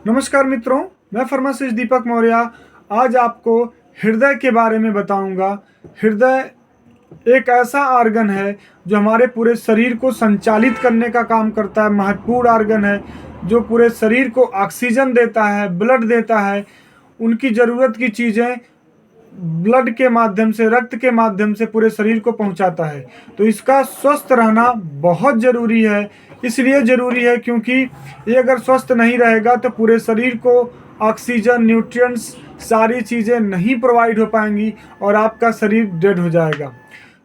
नमस्कार मित्रों, मैं फार्मासिस्ट दीपक मौर्य। आज आपको हृदय के बारे में बताऊंगा। हृदय एक ऐसा ऑर्गन है जो हमारे पूरे शरीर को संचालित करने का काम करता है। महत्वपूर्ण ऑर्गन है जो पूरे शरीर को ऑक्सीजन देता है, ब्लड देता है। उनकी ज़रूरत की चीज़ें ब्लड के माध्यम से, रक्त के माध्यम से पूरे शरीर को पहुंचाता है। तो इसका स्वस्थ रहना बहुत ज़रूरी है। इसलिए ज़रूरी है क्योंकि ये अगर स्वस्थ नहीं रहेगा तो पूरे शरीर को ऑक्सीजन, न्यूट्रिएंट्स, सारी चीज़ें नहीं प्रोवाइड हो पाएंगी और आपका शरीर डेड हो जाएगा।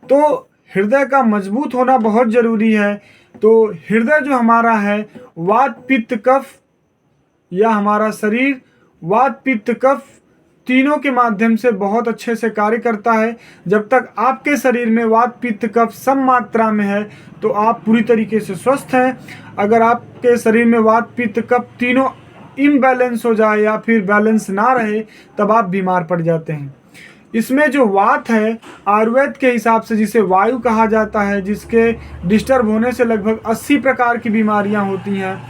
तो हृदय का मजबूत होना बहुत ज़रूरी है। तो हृदय जो हमारा है, वात पित्त कफ, या हमारा शरीर वात पित्त कफ तीनों के माध्यम से बहुत अच्छे से कार्य करता है। जब तक आपके शरीर में वात पित्त कफ सम मात्रा में है तो आप पूरी तरीके से स्वस्थ हैं। अगर आपके शरीर में वात पित्त कफ तीनों इम्बैलेंस हो जाए या फिर बैलेंस ना रहे तब आप बीमार पड़ जाते हैं। इसमें जो वात है, आयुर्वेद के हिसाब से जिसे वायु कहा जाता है, जिसके डिस्टर्ब होने से लगभग 80 प्रकार की बीमारियां होती हैं।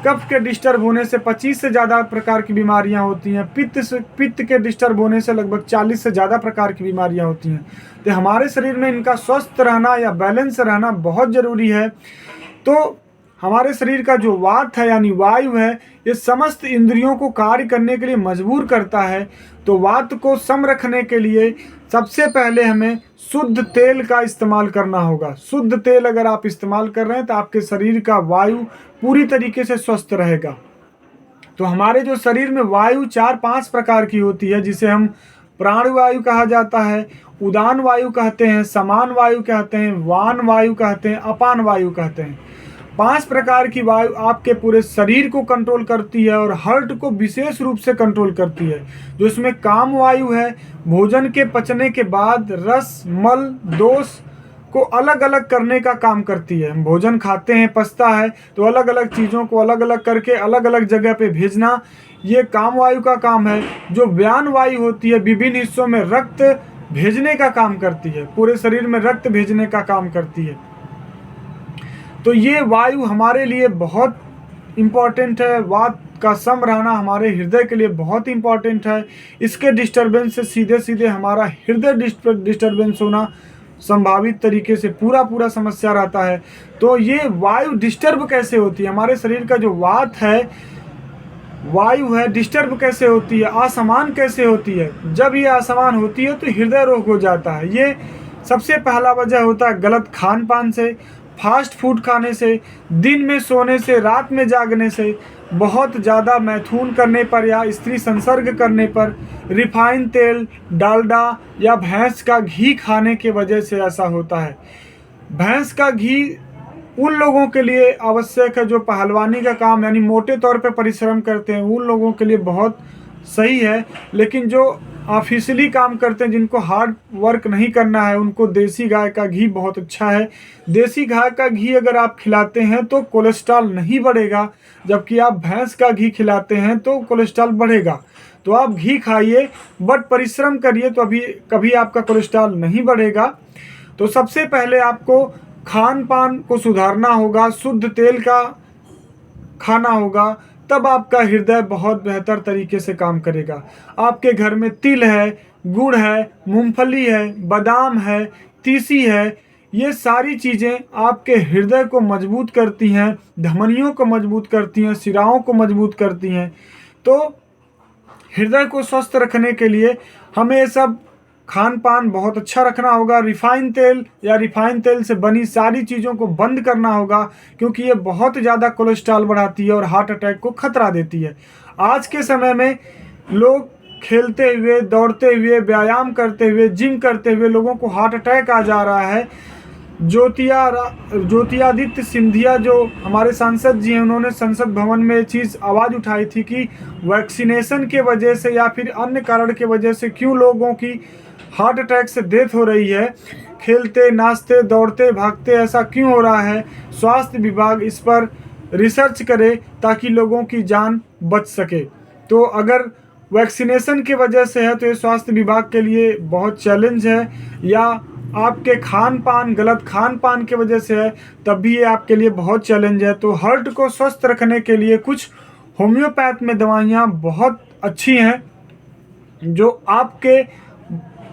कफ के डिस्टर्ब होने से 25 से ज़्यादा प्रकार की बीमारियां होती हैं। पित्त के डिस्टर्ब होने से लगभग 40 से ज़्यादा प्रकार की बीमारियां होती हैं। तो हमारे शरीर में इनका स्वस्थ रहना या बैलेंस रहना बहुत ज़रूरी है। तो हमारे शरीर का जो वात है यानी वायु है, ये समस्त इंद्रियों को कार्य करने के लिए मजबूर करता है। तो वात को सम रखने के लिए सबसे पहले हमें शुद्ध तेल का इस्तेमाल करना होगा। शुद्ध तेल अगर आप इस्तेमाल कर रहे हैं तो आपके शरीर का वायु पूरी तरीके से स्वस्थ रहेगा। तो हमारे जो शरीर में वायु 4-5 प्रकार की होती है, जिसे हम प्राणवायु कहा जाता है, उदान वायु कहते हैं, समान वायु कहते हैं, वान वायु कहते हैं, अपान वायु कहते हैं। 5 प्रकार की वायु आपके पूरे शरीर को कंट्रोल करती है और हार्ट को विशेष रूप से कंट्रोल करती है। जो इसमें काम वायु है, भोजन के पचने के बाद रस, मल, दोष को अलग अलग करने का काम करती है। हम भोजन खाते हैं, पचता है, तो अलग अलग चीज़ों को अलग अलग करके अलग अलग जगह पे भेजना, ये काम वायु का काम है। जो व्यान वायु होती है, विभिन्न हिस्सों में रक्त भेजने का काम करती है, पूरे शरीर में रक्त भेजने का काम करती है। तो ये वायु हमारे लिए बहुत इम्पॉर्टेंट है। वात का सम रहना हमारे हृदय के लिए बहुत इम्पॉर्टेंट है। इसके डिस्टर्बेंस से सीधे सीधे हमारा हृदय डिस्टर्बेंस होना संभावित तरीके से पूरा समस्या रहता है। तो ये वायु डिस्टर्ब कैसे होती है, हमारे शरीर का जो वात है, वायु है, डिस्टर्ब कैसे होती है, असमान कैसे होती है। जब ये असमान होती है तो हृदय रोग हो जाता है। ये सबसे पहला वजह होता है गलत खान पान से, फास्ट फूड खाने से, दिन में सोने से, रात में जागने से, बहुत ज़्यादा मैथुन करने पर या स्त्री संसर्ग करने पर, रिफाइन तेल, डालडा या भैंस का घी खाने के वजह से ऐसा होता है। भैंस का घी उन लोगों के लिए आवश्यक है जो पहलवानी का काम यानी मोटे तौर पे परिश्रम करते हैं, उन लोगों के लिए बहुत सही है। लेकिन जो ऑफिशियली काम करते हैं, जिनको हार्ड वर्क नहीं करना है, उनको देसी गाय का घी बहुत अच्छा है। देसी गाय का घी अगर आप खिलाते हैं तो कोलेस्ट्रॉल नहीं बढ़ेगा, जबकि आप भैंस का घी खिलाते हैं तो कोलेस्ट्रॉल बढ़ेगा। तो आप घी खाइए बट परिश्रम करिए तो अभी कभी आपका कोलेस्ट्रॉल नहीं बढ़ेगा। तो सबसे पहले आपको खान पान को सुधारना होगा, शुद्ध तेल का खाना होगा, तब आपका हृदय बहुत बेहतर तरीके से काम करेगा। आपके घर में तिल है, गुड़ है, मूंगफली है, बादाम है, तीसी है, ये सारी चीज़ें आपके हृदय को मजबूत करती हैं, धमनियों को मजबूत करती हैं, शिराओं को मजबूत करती हैं। तो हृदय को स्वस्थ रखने के लिए हमें ये सब खान पान बहुत अच्छा रखना होगा। रिफाइन तेल या रिफाइन तेल से बनी सारी चीज़ों को बंद करना होगा, क्योंकि ये बहुत ज़्यादा कोलेस्ट्रॉल बढ़ाती है और हार्ट अटैक को खतरा देती है। आज के समय में लोग खेलते हुए, दौड़ते हुए, व्यायाम करते हुए, जिम करते हुए लोगों को हार्ट अटैक आ जा रहा है। ज्योतिरादित्य सिंधिया जो हमारे सांसद जी हैं, उन्होंने संसद भवन में ये चीज़ आवाज़ उठाई थी कि वैक्सीनेशन के वजह से या फिर अन्य कारण के वजह से क्यों लोगों की हार्ट अटैक से डेथ हो रही है। खेलते, नाचते, दौड़ते, भागते ऐसा क्यों हो रहा है। स्वास्थ्य विभाग इस पर रिसर्च करे ताकि लोगों की जान बच सके। तो अगर वैक्सीनेशन की वजह से है तो ये स्वास्थ्य विभाग के लिए बहुत चैलेंज है, या आपके खान पान, गलत खान पान की वजह से है, तब भी ये आपके लिए बहुत चैलेंज है। तो हार्ट को स्वस्थ रखने के लिए कुछ होम्योपैथ में दवाइयाँ बहुत अच्छी हैं जो आपके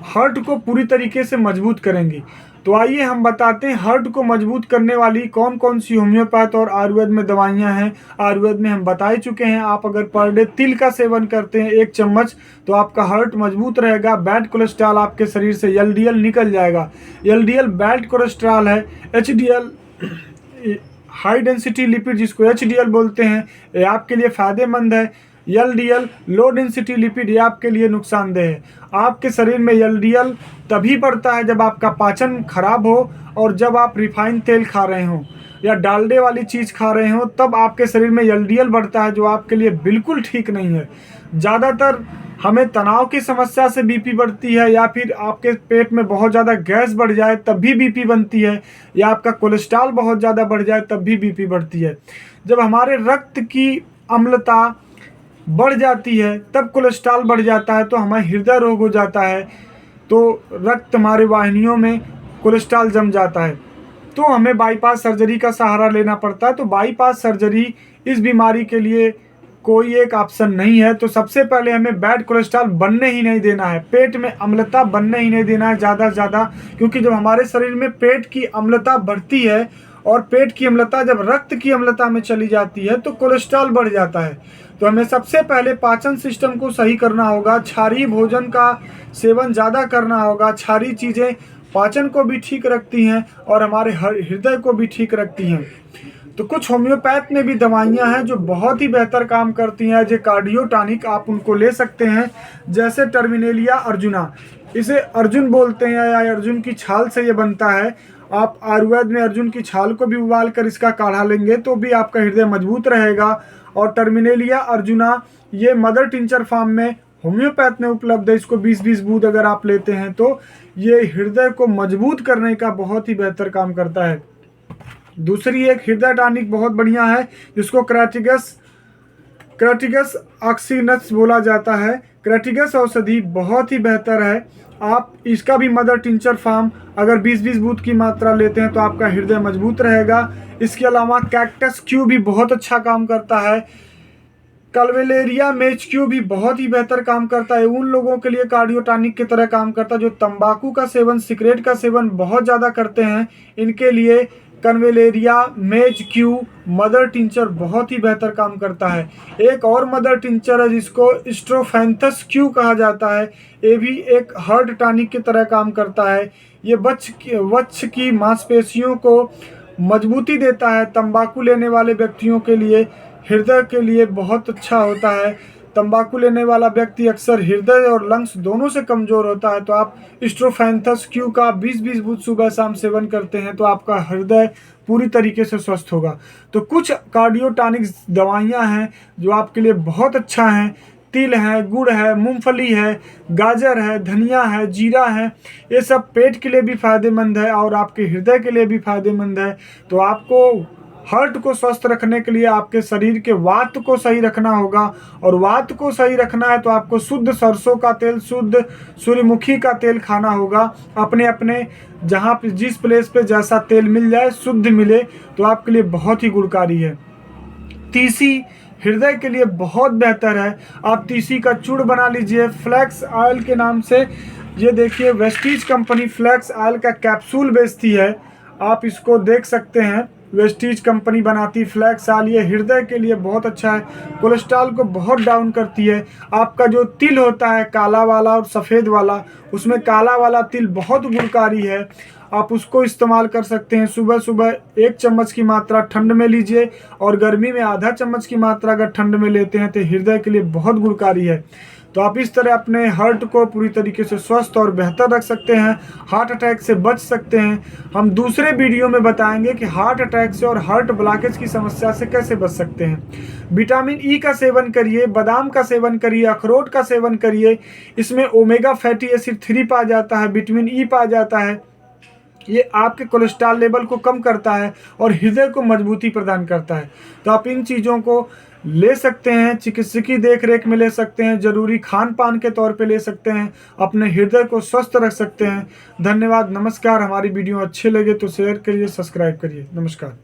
हार्ट को पूरी तरीके से मजबूत करेंगी। तो आइए हम बताते हैं हार्ट को मजबूत करने वाली कौन कौन सी होम्योपैथ और आयुर्वेद में दवाइयाँ हैं। आयुर्वेद में हम बता ही चुके हैं, आप अगर पर डे तिल का सेवन करते हैं 1 चम्मच तो आपका हार्ट मजबूत रहेगा, बैड कोलेस्ट्रॉल आपके शरीर से एलडीएल निकल जाएगा। एलडीएल बैड कोलेस्ट्रॉल है, एचडीएल हाई डेंसिटी लिपिड जिसको एचडीएल बोलते हैं ये आपके लिए फ़ायदेमंद है। एलडीएल लो डेंसिटी लिपिड ये आपके लिए नुकसानदेह है। आपके शरीर में एलडीएल तभी बढ़ता है जब आपका पाचन खराब हो और जब आप रिफाइंड तेल खा रहे हो या डालडे वाली चीज़ खा रहे हो, तब आपके शरीर में एलडीएल बढ़ता है, जो आपके लिए बिल्कुल ठीक नहीं है। ज़्यादातर हमें तनाव की समस्या से बीपी बढ़ती है, या फिर आपके पेट में बहुत ज़्यादा गैस बढ़ जाए तब भी बीपी बनती है, या आपका कोलेस्ट्रॉल बहुत ज़्यादा बढ़ जाए तब भी बीपी बढ़ती है। जब हमारे रक्त की अम्लता बढ़ जाती है तब कोलेस्ट्रॉल बढ़ जाता है, तो हमें हृदय रोग हो जाता है, तो रक्त हमारे वाहिनियों में कोलेस्ट्रॉल जम जाता है, तो हमें बाईपास सर्जरी का सहारा लेना पड़ता है। तो बाईपास सर्जरी इस बीमारी के लिए कोई एक ऑप्शन नहीं है। तो सबसे पहले हमें बैड कोलेस्ट्रॉल बनने ही नहीं देना है, पेट में अम्लता बनने ही नहीं देना है ज़्यादा से ज़्यादा, क्योंकि जब हमारे शरीर में पेट की अम्लता बढ़ती है और पेट की अम्लता जब रक्त की अम्लता में चली जाती है तो कोलेस्ट्रॉल बढ़ जाता है। तो हमें सबसे पहले पाचन सिस्टम को सही करना होगा, क्षारीय भोजन का सेवन ज़्यादा करना होगा। क्षारीय चीज़ें पाचन को भी ठीक रखती हैं और हमारे हृदय को भी ठीक रखती हैं। तो कुछ होम्योपैथ में भी दवाइयाँ हैं जो बहुत ही बेहतर काम करती हैं, जो कार्डियो टॉनिक आप उनको ले सकते हैं, जैसे टर्मिनेलिया अर्जुना, इसे अर्जुन बोलते हैं या अर्जुन की छाल से ये बनता है। आप आयुर्वेद में अर्जुन की छाल को भी उबाल कर इसका काढ़ा लेंगे तो भी आपका हृदय मजबूत रहेगा। और टर्मिनेलिया अर्जुना ये मदर टिंचर फार्म में होम्योपैथ में उपलब्ध है। इसको 20-20 बूंद अगर आप लेते हैं तो ये हृदय को मजबूत करने का बहुत ही बेहतर काम करता है। दूसरी एक हृदय टॉनिक बहुत बढ़िया है जिसको क्रैटिगस ऑक्सीनस बोला जाता है। क्रैटिगस औषधि बहुत ही बेहतर है, आप इसका भी मदर टिंचर फार्म अगर 20-20 बूंद की मात्रा लेते हैं तो आपका हृदय मजबूत रहेगा। इसके अलावा कैक्टस क्यू भी बहुत अच्छा काम करता है। कल्वेलेरिया मेच क्यू भी बहुत ही बेहतर काम करता है, उन लोगों के लिए कार्डियो टॉनिक की तरह काम करता है जो तंबाकू का सेवन, सिगरेट का सेवन बहुत ज़्यादा करते हैं। इनके लिए कन्वेलेरिया मेज क्यू मदर टिंचर बहुत ही बेहतर काम करता है। एक और मदर टिंचर है जिसको स्ट्रोफेंथस क्यू कहा जाता है, ये भी एक हार्ट टॉनिक की तरह काम करता है। ये वक्ष की मांसपेशियों को मजबूती देता है। तंबाकू लेने वाले व्यक्तियों के लिए हृदय के लिए बहुत अच्छा होता है। तंबाकू लेने वाला व्यक्ति अक्सर हृदय और लंग्स दोनों से कमज़ोर होता है, तो आप स्ट्रोफेंथस क्यू का 20-20 बूंद सुबह शाम सेवन करते हैं तो आपका हृदय पूरी तरीके से स्वस्थ होगा। तो कुछ कार्डियो टॉनिक दवाइयाँ हैं जो आपके लिए बहुत अच्छा हैं। तिल है, गुड़ है, मूंगफली है, गाजर है, धनिया है, जीरा है, ये सब पेट के लिए भी फ़ायदेमंद है और आपके हृदय के लिए भी फ़ायदेमंद है। तो आपको हार्ट को स्वस्थ रखने के लिए आपके शरीर के वात को सही रखना होगा, और वात को सही रखना है तो आपको शुद्ध सरसों का तेल, शुद्ध सूर्यमुखी का तेल खाना होगा। अपने अपने जहाँ पे जिस प्लेस पे जैसा तेल मिल जाए, शुद्ध मिले तो आपके लिए बहुत ही गुणकारी है। तीसी हृदय के लिए बहुत बेहतर है, आप तीसी का चूड़ बना लीजिए फ्लैक्स ऑयल के नाम से। ये देखिए वेस्टीज कंपनी फ्लैक्स ऑयल का कैप्सूल बेचती है, आप इसको देख सकते हैं। वेस्टीज कंपनी बनाती फ्लैक्स ऑयल, ये हृदय के लिए बहुत अच्छा है, कोलेस्ट्रॉल को बहुत डाउन करती है। आपका जो तिल होता है काला वाला और सफ़ेद वाला, उसमें काला वाला तिल बहुत गुणकारी है, आप उसको इस्तेमाल कर सकते हैं। सुबह सुबह 1 चम्मच की मात्रा ठंड में लीजिए और गर्मी में आधा चम्मच की मात्रा अगर ठंड में लेते हैं तो हृदय के लिए बहुत गुणकारी है। तो आप इस तरह अपने हार्ट को पूरी तरीके से स्वस्थ और बेहतर रख सकते हैं, हार्ट अटैक से बच सकते हैं। हम दूसरे वीडियो में बताएंगे कि हार्ट अटैक से और हार्ट ब्लॉकेज की समस्या से कैसे बच सकते हैं। विटामिन ई का सेवन करिए, बादाम का सेवन करिए, अखरोट का सेवन करिए, इसमें ओमेगा फैटी एसिड 3 पाया जाता है, विटामिन ई पाया जाता है। ये आपके कोलेस्ट्रॉल लेवल को कम करता है और हृदय को मजबूती प्रदान करता है। तो आप इन चीज़ों को ले सकते हैं, चिकित्सकीय देखरेख में ले सकते हैं, जरूरी खान पान के तौर पे ले सकते हैं, अपने हृदय को स्वस्थ रख सकते हैं। धन्यवाद, नमस्कार। हमारी वीडियो अच्छे लगे तो शेयर करिए, सब्सक्राइब करिए। नमस्कार।